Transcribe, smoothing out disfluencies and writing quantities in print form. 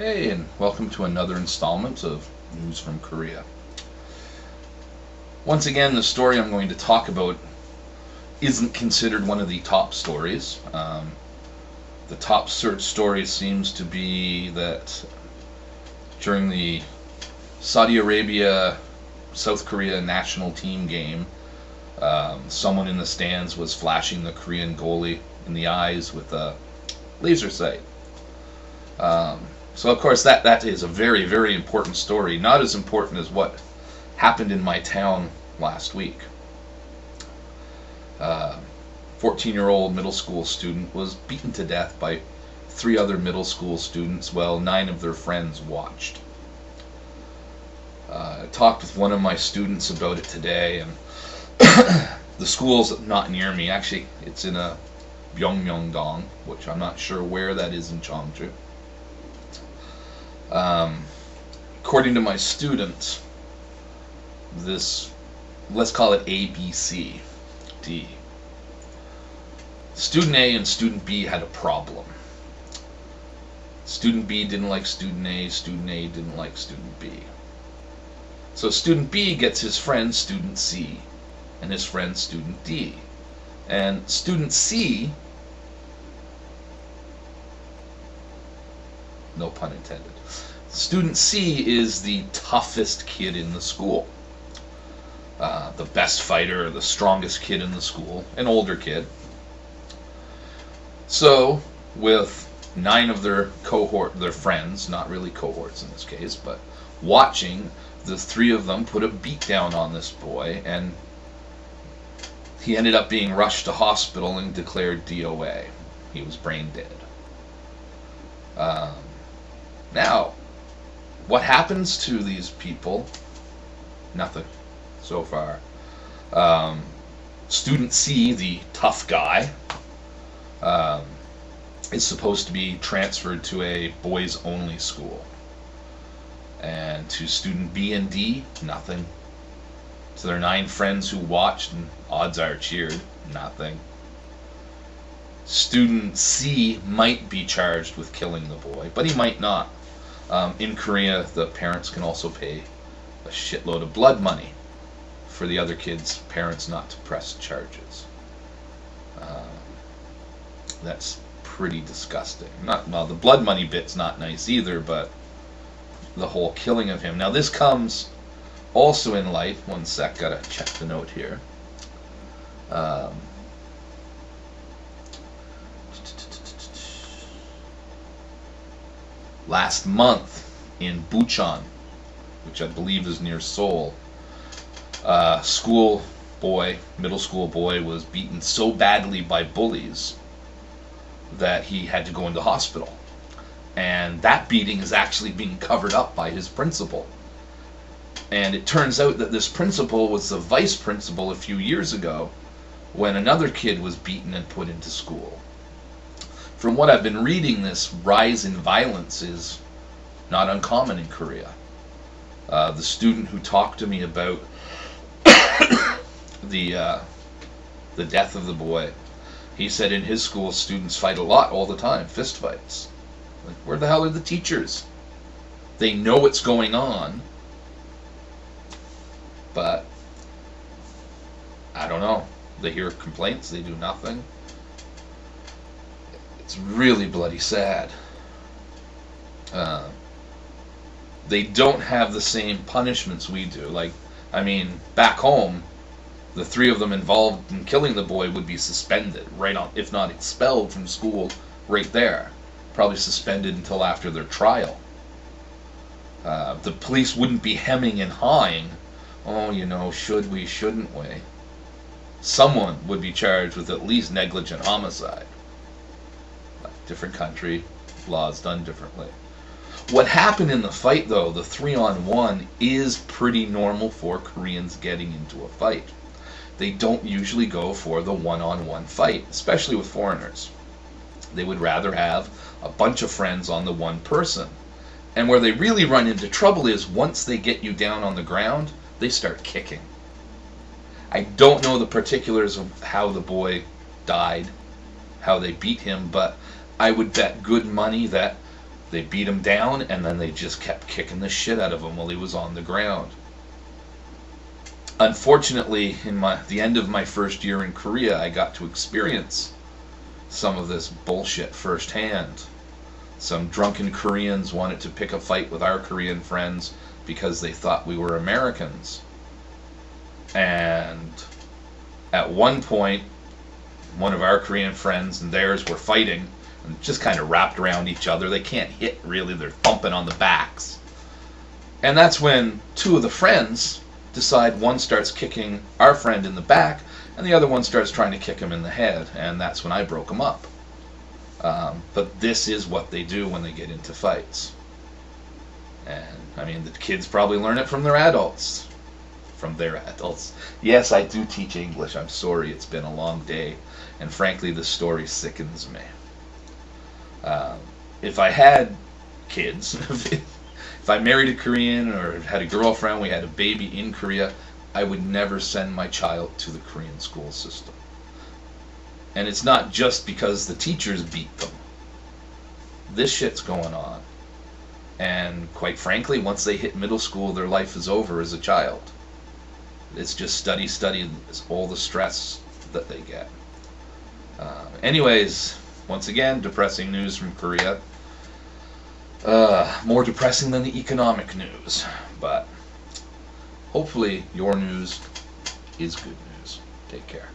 Hey, and welcome to another installment of News from Korea. Once again, the story I'm going to talk about isn't considered one of the top stories. The top search story seems to be that during the Saudi Arabia South Korea national team game, someone in the stands was flashing the Korean goalie in the eyes with a laser sight. So of course that is a very, very important story. Not as important as what happened in my town last week. 14-year-old middle school student was beaten to death by 3 other middle school students while 9 of their friends watched. I talked with one of my students about it today, and the school's not near me. Actually, it's in a Myeongmyeongdong, which I'm not sure where that is in Cheongju. According to my students, this, let's call it A, B, C, D. Student A and student B had a problem. Student B didn't like student A didn't like student B. So student B gets his friend student C and his friend student D. And student C, no pun intended, student C is the toughest kid in the school. The best fighter, the strongest kid in the school, an older kid. So, with 9 of their friends, not really cohorts in this case, but watching, the 3 of them put a beat down on this boy, and he ended up being rushed to hospital and declared DOA. He was brain dead. Now, what happens to these people? Nothing so far. Student C, the tough guy, is supposed to be transferred to a boys-only school. And to student B and D, nothing. To their 9 friends who watched and odds are cheered, nothing. Student C might be charged with killing the boy, but he might not. In Korea, the parents can also pay a shitload of blood money for the other kids' parents not to press charges. That's pretty disgusting. The blood money bit's not nice either, but the whole killing of him. Now this comes also in light. One sec, gotta check the note here. Last month in Bucheon, which I believe is near Seoul, middle school boy was beaten so badly by bullies that he had to go into hospital. And that beating is actually being covered up by his principal. And it turns out that this principal was the vice principal a few years ago when another kid was beaten and put into school. From what I've been reading, this rise in violence is not uncommon in Korea. The student who talked to me about the death of the boy, he said in his school students fight a lot all the time, fist fights. Like, where the hell are the teachers? They know what's going on, but I don't know. They hear complaints, they do nothing. It's really bloody sad. They don't have the same punishments we do. Back home, the 3 of them involved in killing the boy would be suspended, right on, if not expelled from school, right there. Probably suspended until after their trial. The police wouldn't be hemming and hawing. Oh, should we, shouldn't we? Someone would be charged with at least negligent homicide. Different country, laws done differently. What happened in the fight, though, the 3-on-1, is pretty normal for Koreans getting into a fight. They don't usually go for the 1-on-1 fight, especially with foreigners. They would rather have a bunch of friends on the one person. And where they really run into trouble is once they get you down on the ground, they start kicking. I don't know the particulars of how the boy died, how they beat him, but I would bet good money that They beat him down, and then they just kept kicking the shit out of him while he was on the ground. Unfortunately, in the end of my first year in Korea, I got to experience some of this bullshit firsthand. Some drunken Koreans wanted to pick a fight with our Korean friends because they thought we were Americans. And at one point, one of our Korean friends and theirs were fighting, and just kind of wrapped around each other. They can't hit, really. They're thumping on the backs. And that's when two of the friends decide, one starts kicking our friend in the back, and the other one starts trying to kick him in the head. And that's when I broke him up. But this is what they do when they get into fights. And, I mean, the kids probably learn it from their adults. From their adults. Yes, I do teach English. I'm sorry, it's been a long day. And frankly, the story sickens me. If I had kids, if I married a Korean or had a girlfriend, we had a baby in Korea, I would never send my child to the Korean school system. And it's not just because the teachers beat them. This shit's going on. And quite frankly, once they hit middle school, their life is over as a child. It's just study, it's all the stress that they get. Anyways, once again, depressing news from Korea. More depressing than the economic news. But hopefully your news is good news. Take care.